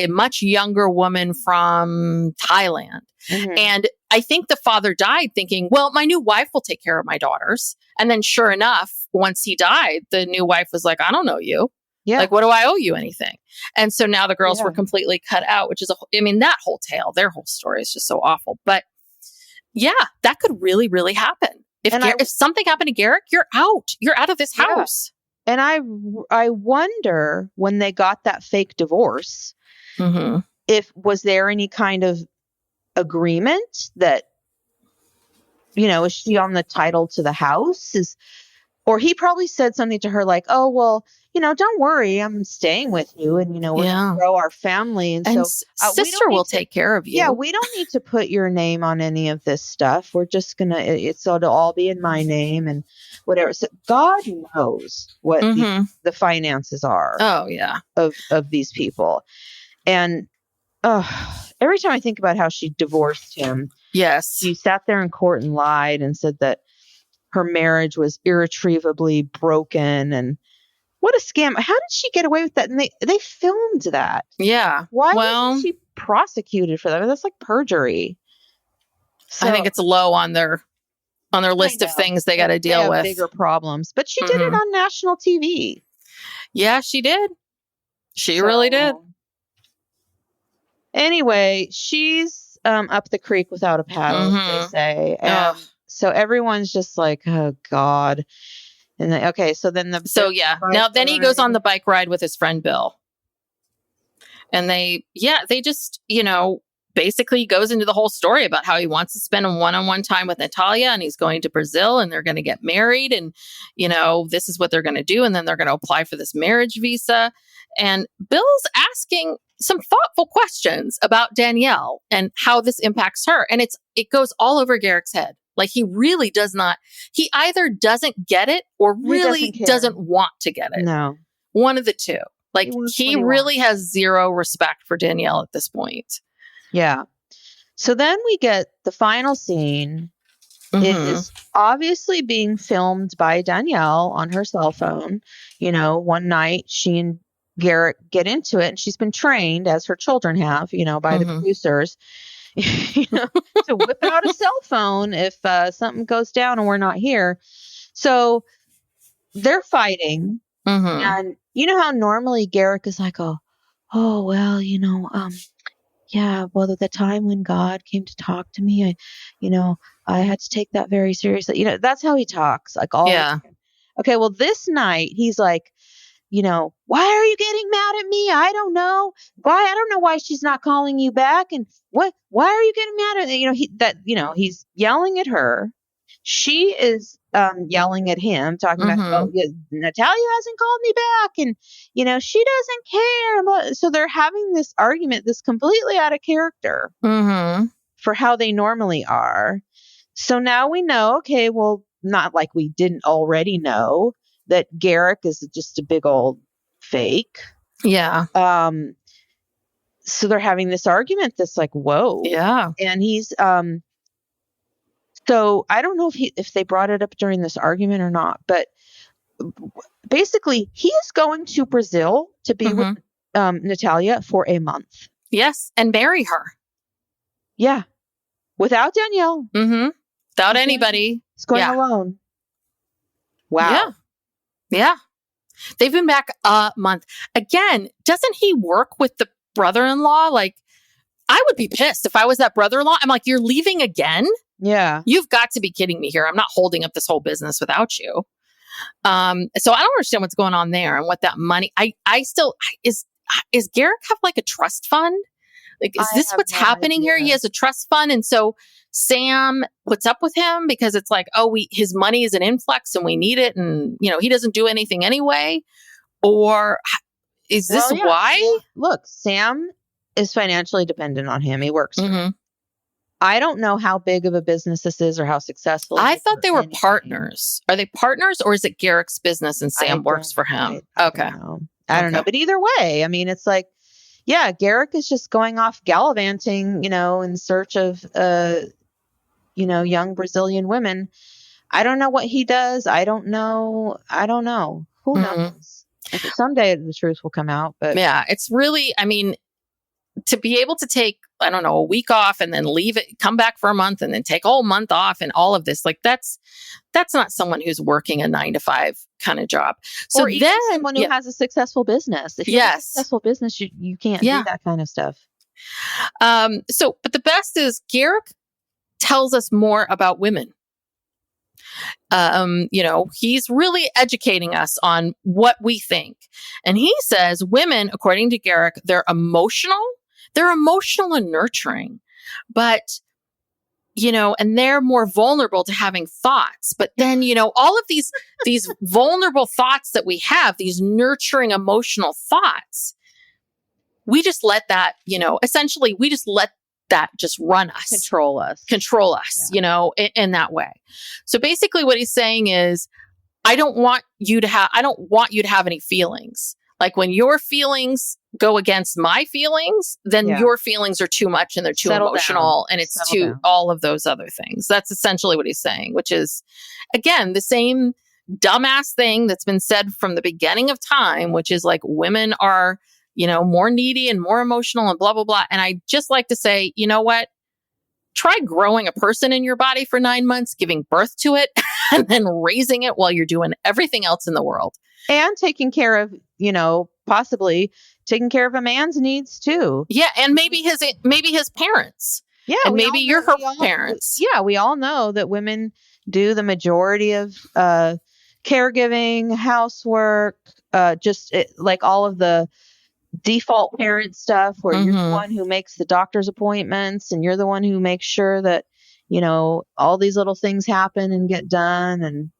much younger woman from Thailand. And I think the father died thinking, well, my new wife will take care of my daughters. And then sure enough, once he died, the new wife was like, I don't know you. Yeah. Like, what do I owe you anything? And so now the girls were completely cut out, which is, that whole tale, their whole story is just so awful. But yeah, that could really, really happen. If something happened to Garrick, you're out. You're out of this house. And I wonder, when they got that fake divorce, was there any kind of agreement that, is she on the title to the house? Or he probably said something to her like, oh, well, don't worry, I'm staying with you, and, we're going to grow our family. And so sister will take care of you. Yeah, we don't need to put your name on any of this stuff. We're just going to, it'll all be in my name and whatever. So God knows what the finances are. Oh, yeah. Of these people. And every time I think about how she divorced him. Yes. She sat there in court and lied and said that her marriage was irretrievably broken, and what a scam. How did she get away with that? And they filmed that. Yeah. Why wasn't she prosecuted for that? That's like perjury. So, I think it's low on their list of things they got to deal with. Bigger problems. But she did it on national TV. Yeah, she did. She really did. Anyway, she's up the creek without a paddle, as they say. And so everyone's just like, oh, God. And so then now then he goes on the bike ride with his friend Bill. And they just, basically goes into the whole story about how he wants to spend a one-on-one time with Nathalia, and he's going to Brazil, and they're going to get married, and this is what they're going to do, and then they're going to apply for this marriage visa. And Bill's asking some thoughtful questions about Danielle and how this impacts her, and it goes all over Garrick's head. Like, he really does not. He either doesn't get it or really doesn't want to get it. No, one of the two. Like, he really has zero respect for Danielle at this point. Yeah. So then we get the final scene. It is obviously being filmed by Danielle on her cell phone. One night she and Garrick get into it, and she's been trained, as her children have, by the producers, to whip out a cell phone if something goes down and we're not here. So they're fighting. And you know how normally Garrick is like, oh, well, yeah, well, at the time when God came to talk to me, I had to take that very seriously. That's how he talks, like all the time. Okay, well, this night he's like, why are you getting mad at me? I don't know. I don't know why she's not calling you back. And why are you getting mad at he's yelling at her. She is yelling at him, talking about, Nathalia hasn't called me back, and she doesn't care. So they're having this argument that's completely out of character for how they normally are. So now we know, okay, well, not like we didn't already know that Garrick is just a big old fake. Yeah. So they're having this argument that's like, whoa. Yeah. And he's so I don't know if they brought it up during this argument or not, but basically he is going to Brazil to be with Nathalia for a month. Yes, and marry her. Yeah, without Danielle. Without anybody. He's going alone. Wow. Yeah. They've been back a month. Again, doesn't he work with the brother-in-law? Like, I would be pissed if I was that brother-in-law. I'm like, you're leaving again? Yeah. You've got to be kidding me here. I'm not holding up this whole business without you. So I don't understand what's going on there and what that money. Is Garrick have like a trust fund? Like, is this what's happening here? He has a trust fund, and so Sam puts up with him because it's like, his money is an influx and we need it, and he doesn't do anything anyway. Or is this why? Look, Sam is financially dependent on him. He works for him. I don't know how big of a business this is or how successful. I thought they were partners. Are they partners, or is it Garrick's business and Sam works for him? I don't know. But either way, I mean, it's like, yeah, Garrick is just going off gallivanting, in search of, young Brazilian women. I don't know what he does. I don't know. Who knows? Someday the truth will come out. But yeah, it's really, I mean, to be able to take, I don't know, a week off and then leave it, come back for a month and then take a whole month off and all of this, like that's not someone who's working a 9-to-5 kind of job. So or even then someone who has a successful business. If you have a successful business, you can't do that kind of stuff. But the best is Garrick tells us more about women. He's really educating us on what we think. And he says women, according to Garrick, they're emotional and nurturing, but, and they're more vulnerable to having thoughts. But then, all of these vulnerable thoughts that we have, these nurturing emotional thoughts, we just let that, essentially we just let that just run us, control us, in that way. So basically what he's saying is, I don't want you to have any feelings. Like, when your feelings go against my feelings, then your feelings are too much and they're too emotional and it's all of those other things. That's essentially what he's saying, which is, again, the same dumbass thing that's been said from the beginning of time, which is like, women are, more needy and more emotional and blah, blah, blah. And I just like to say, you know what? Try growing a person in your body for 9 months, giving birth to it, and then raising it while you're doing everything else in the world. And taking care of, possibly taking care of a man's needs too. Yeah. And maybe his parents. Yeah. And maybe you're her parents. Yeah. We all know that women do the majority of caregiving, housework, like all of the default parent stuff where you're the Mhm. one who makes the doctor's appointments and you're the one who makes sure that, all these little things happen and get done. And,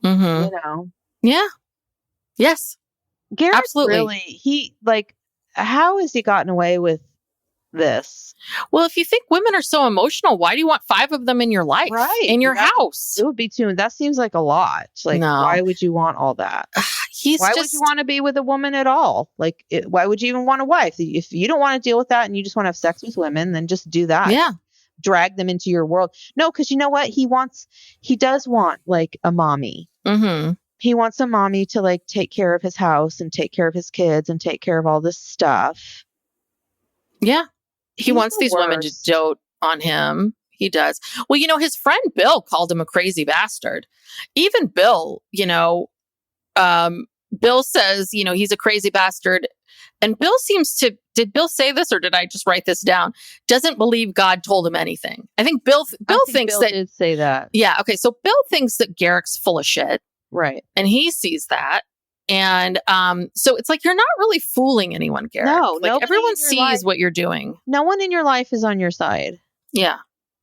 Mhm. Yeah. Yes. Garrick Absolutely. how has he gotten away with this? Well, if you think women are so emotional, why do you want 5 of them in your life? Right. In your house? It would be that seems like a lot. Like, No. why would you want all that? Why would you want to be with a woman at all? Like, why would you even want a wife? If you don't want to deal with that and you just want to have sex with women, then just do that. Yeah. Drag them into your world. No, because you know what? He does want like a mommy. Mm-hmm. He wants a mommy to like take care of his house and take care of his kids and take care of all this stuff. Yeah. He wants the these women to dote on him. He does. Well, his friend Bill called him a crazy bastard. Even Bill, Bill says, he's a crazy bastard. And Bill did Bill say this or did I just write this down? Doesn't believe God told him anything. I think Bill thinks Bill that did say that. Yeah. Okay. So Bill thinks that Garrick's full of shit. Right. And he sees that. And so it's like, you're not really fooling anyone, Garrick. No, like everyone sees what you're doing. No one in your life is on your side. Yeah.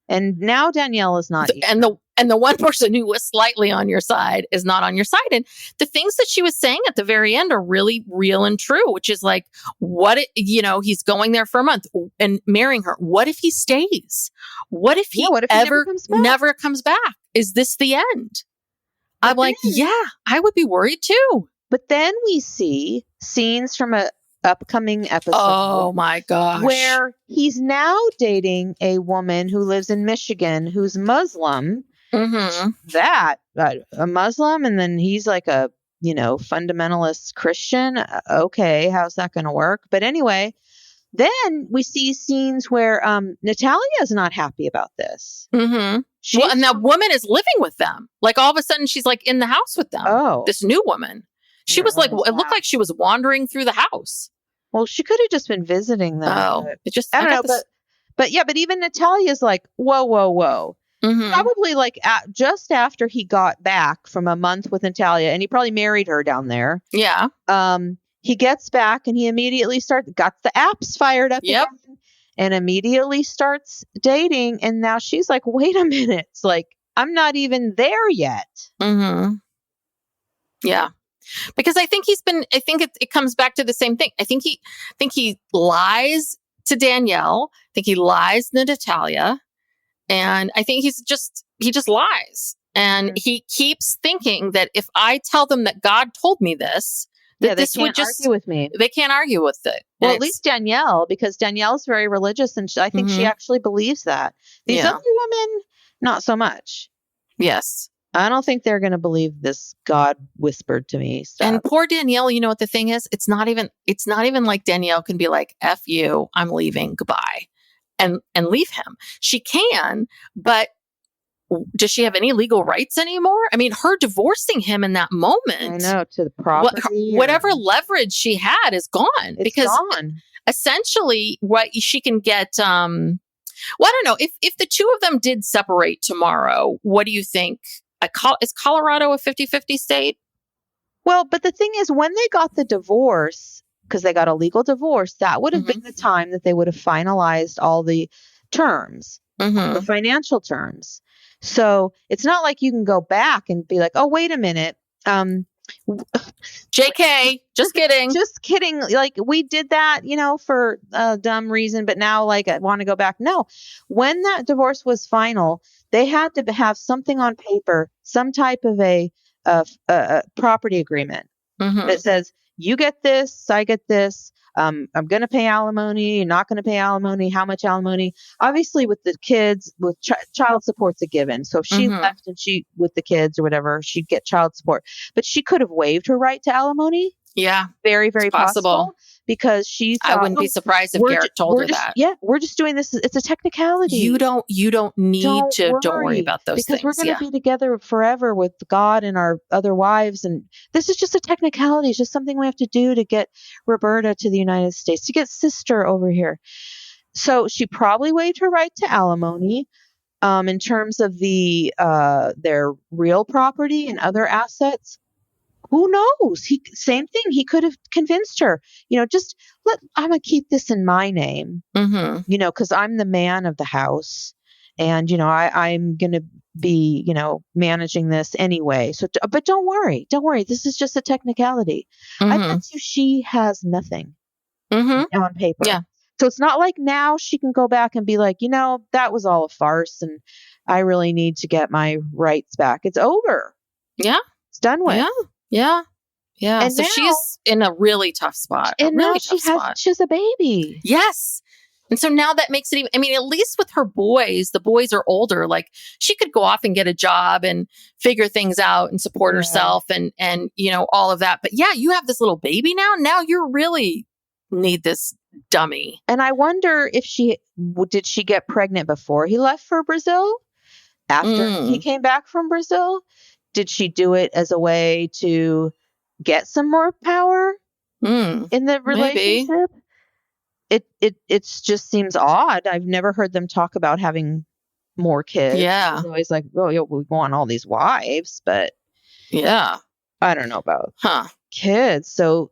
And now Danielle is not. And the one person who was slightly on your side is not on your side. And the things that she was saying at the very end are really real and true, which is like, he's going there for a month and marrying her. What if he stays? What if he never comes back? Is this the end? I'm like, yeah, I would be worried too. But then we see scenes from a upcoming episode. Oh my gosh. Where he's now dating a woman who lives in Michigan who's Muslim. Mm-hmm. A Muslim, and then he's like a, fundamentalist Christian. Okay, how's that going to work? But anyway, then we see scenes where Nathalia is not happy about this. Mm-hmm. And that woman is living with them. Like all of a sudden she's like in the house with them. Oh. This new woman. She was like, it looked like she was wandering through the house. Well, she could have just been visiting them. Oh, I don't know. But even Natalia's like, whoa. Mm-hmm. Probably like just after he got back from a month with Nathalia, and he probably married her down there. Yeah. He gets back and he immediately got the apps fired up. Yep. Again, and immediately starts dating. And now she's like, wait a minute. It's like, I'm not even there yet. Mm-hmm. Yeah. Because I think it comes back to the same thing. I think he lies to Danielle. I think he lies to Nathalia. And I think he just lies. And he keeps thinking that if I tell them that God told me this, this would just argue with me. They can't argue with it. Well, at least Danielle, because Danielle's very religious, and I think she actually believes that. These other women, not so much. Yes. I don't think they're going to believe this God whispered to me stuff. And poor Danielle, you know what the thing is? It's not even like Danielle can be like, F you, I'm leaving, goodbye, and leave him. She can, but does she have any legal rights anymore? I mean, her divorcing him in that moment. I know, to the property. Whatever leverage she had is gone. It's gone. Essentially what she can get, well, I don't know. If the two of them did separate tomorrow, what do you think? Is Colorado a 50-50 state? Well, but the thing is, when they got the divorce, because they got a legal divorce, that would have been the time that they would have finalized all the terms, the financial terms. So it's not like you can go back and be like, oh, wait a minute. JK, just kidding. Just kidding. Like, we did that, for a dumb reason, but now like I want to go back. No, when that divorce was final, they had to have something on paper, some type of a property agreement that says, you get this, I get this. I'm going to pay alimony. You're not going to pay alimony. How much alimony? Obviously, with the kids, with child support's a given. So if she left and she with the kids or whatever, she'd get child support. But she could have waived her right to alimony. Yeah, very, very possible. Because she thought, I wouldn't be surprised if Garrett told her that. Yeah, we're just doing this. It's a technicality. You don't need to. Don't worry about those because things. We're going to be together forever with God and our other wives, and this is just a technicality. It's just something we have to do to get Roberta to the United States, to get sister over here. So she probably waived her right to alimony. In terms of their real property and other assets, Who knows? Same thing. He could have convinced her, just I'm going to keep this in my name, because I'm the man of the house. And, I'm going to be, managing this anyway. So, but don't worry. This is just a technicality. I bet you she has nothing on paper. Yeah. So it's not like now she can go back and be like, that was all a farce and I really need to get my rights back. It's over. Yeah. It's done with. Yeah. And so now, she's in a really tough spot. And really now she has a baby. Yes. And so now that makes it even, at least with her boys, the boys are older. Like she could go off and get a job and figure things out and support herself and, all of that. But yeah, you have this little baby now. Now you really need this dummy. And I wonder if did she get pregnant before he left for Brazil? After he came back from Brazil? Did she do it as a way to get some more power in the relationship? Maybe. It just seems odd. I've never heard them talk about having more kids. Yeah. It's always like, oh, yeah, we want all these wives, but yeah, I don't know about kids. So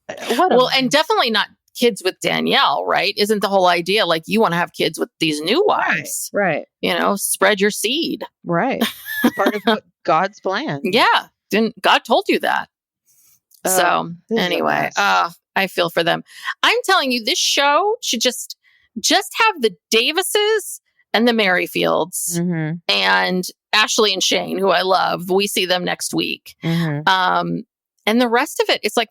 and definitely not kids with Danielle, right? Isn't the whole idea like you want to have kids with these new wives? Right. Spread your seed. Right. Part of what God's plan. Yeah. God told you that. So anyway, I feel for them. I'm telling you, this show should just have the Davises and the Merrifields and Ashley and Shane, who I love. We see them next week. And the rest of it, it's like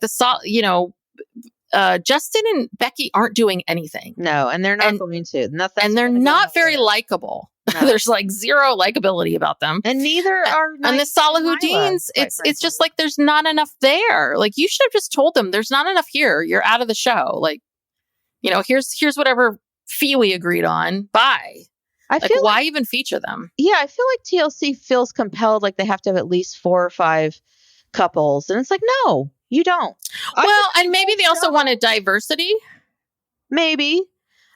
Justin and Becky aren't doing anything. No, and they're not going to. And they're not very likable. No. There's like zero likability about them. And neither are and the Salahuddins, it's just like there's not enough there. Like you should have just told them there's not enough here. You're out of the show. Like, here's whatever fee we agreed on. Bye. Why even feature them? Yeah, I feel like TLC feels compelled like they have to have at least 4 or 5 couples. And it's like, no, you don't. Well, and maybe they also wanted diversity. Maybe.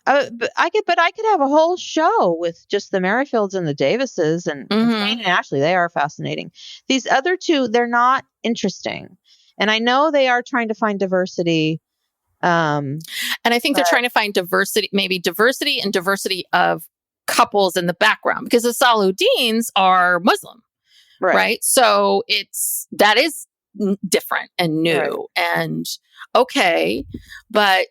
But I could have a whole show with just the Merrifields and the Davises and Shane and Ashley. They are fascinating. These other two, they're not interesting. And I know they are trying to find diversity. And I think they're trying to find diversity, maybe diversity and diversity of couples in the background, because the Salahuddins are Muslim. Right. So that is different and new and okay, but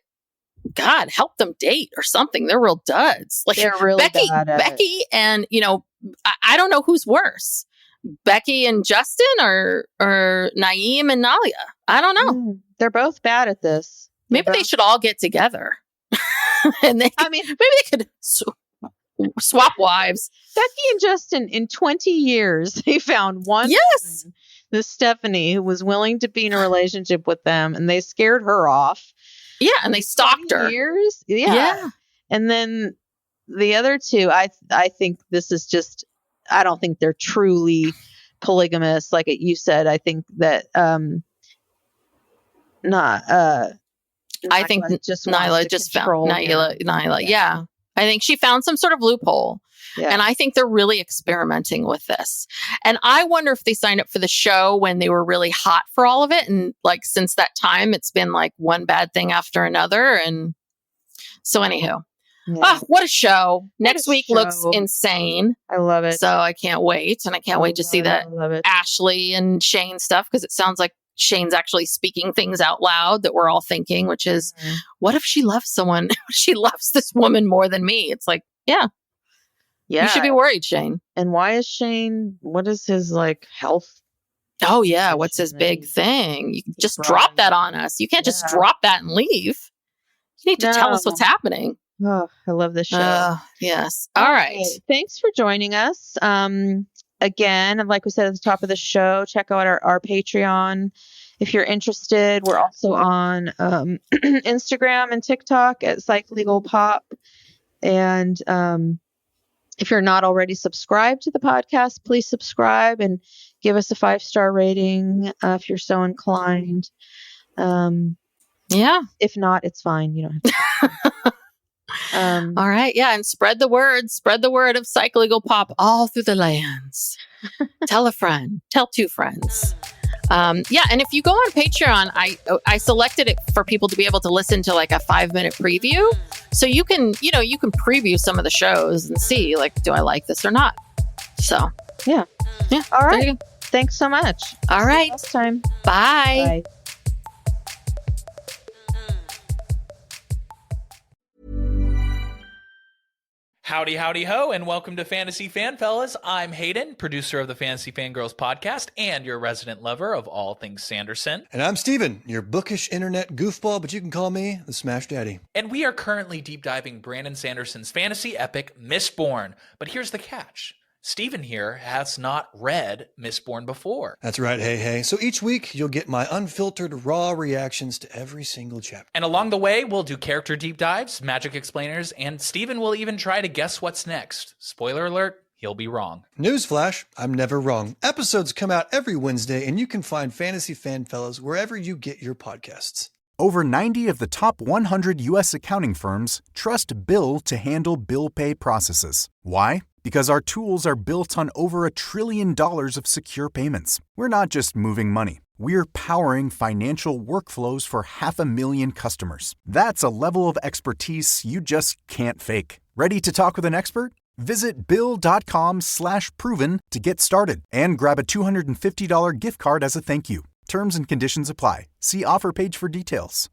God, help them date or something. They're real duds. Like they're really bad at Becky it. And I don't know who's worse, Becky and Justin or Naeem and Nalia. I don't know. They're both bad at this. Maybe they should all get together. And maybe they could swap wives. Becky and Justin, in 20 years, they found one woman, this Stephanie, who was willing to be in a relationship with them, and they scared her off. Yeah, and they stalked her. Years? Yeah. And then the other two, I think this is just, I don't think they're truly polygamous. Like you said, I think that, I think Nyla just found Nyla. Yeah. I think she found some sort of loophole. Yeah. And I think they're really experimenting with this. And I wonder if they signed up for the show when they were really hot for all of it. And like, since that time, it's been like one bad thing after another. And so anywho, what a show. Next week looks insane. I love it. So I can't wait. And I can't wait to see that Ashley and Shane stuff, because it sounds like Shane's actually speaking things out loud that we're all thinking, which is, what if she loves someone? She loves this woman more than me. It's like, yeah. You should be worried, Shane. And why is Shane, what is his health? Oh yeah. What's his big thing? You just drop that on us. You can't just drop that and leave. You need to tell us what's happening. Oh, I love this show. Yes. All right. Thanks for joining us. Again, like we said at the top of the show, check out our Patreon if you're interested. We're also on Instagram and TikTok at Psych Legal Pop. And if you're not already subscribed to the podcast, please subscribe and give us a 5-star rating if you're so inclined. If not, it's fine. You don't have to. All right. Yeah. And spread the word of Psych Legal Pop all through the lands. Tell a friend, tell 2 friends. Yeah, and if you go on Patreon, I selected it for people to be able to listen to like a 5-minute preview, so you can preview some of the shows and see like, do I like this or not? So Yeah. All there right. you go. Thanks so much. All right, Next time. bye. Bye. Howdy, howdy, ho, and welcome to Fantasy Fan Fellas. I'm Hayden, producer of the Fantasy Fangirls podcast and your resident lover of all things Sanderson. And I'm Steven, your bookish internet goofball, but you can call me the Smash Daddy. And we are currently deep diving Brandon Sanderson's fantasy epic, Mistborn. But here's the catch. Steven here has not read Mistborn before. That's right, hey. So each week, you'll get my unfiltered, raw reactions to every single chapter. And along the way, we'll do character deep dives, magic explainers, and Steven will even try to guess what's next. Spoiler alert, he'll be wrong. Newsflash, I'm never wrong. Episodes come out every Wednesday, and you can find Fantasy Fan Fellas wherever you get your podcasts. Over 90 of the top 100 U.S. accounting firms trust Bill to handle bill pay processes. Why? Because our tools are built on over $1 trillion of secure payments. We're not just moving money. We're powering financial workflows for 500,000 customers. That's a level of expertise you just can't fake. Ready to talk with an expert? Visit Bill.com/proven to get started and grab a $250 gift card as a thank you. Terms and conditions apply. See offer page for details.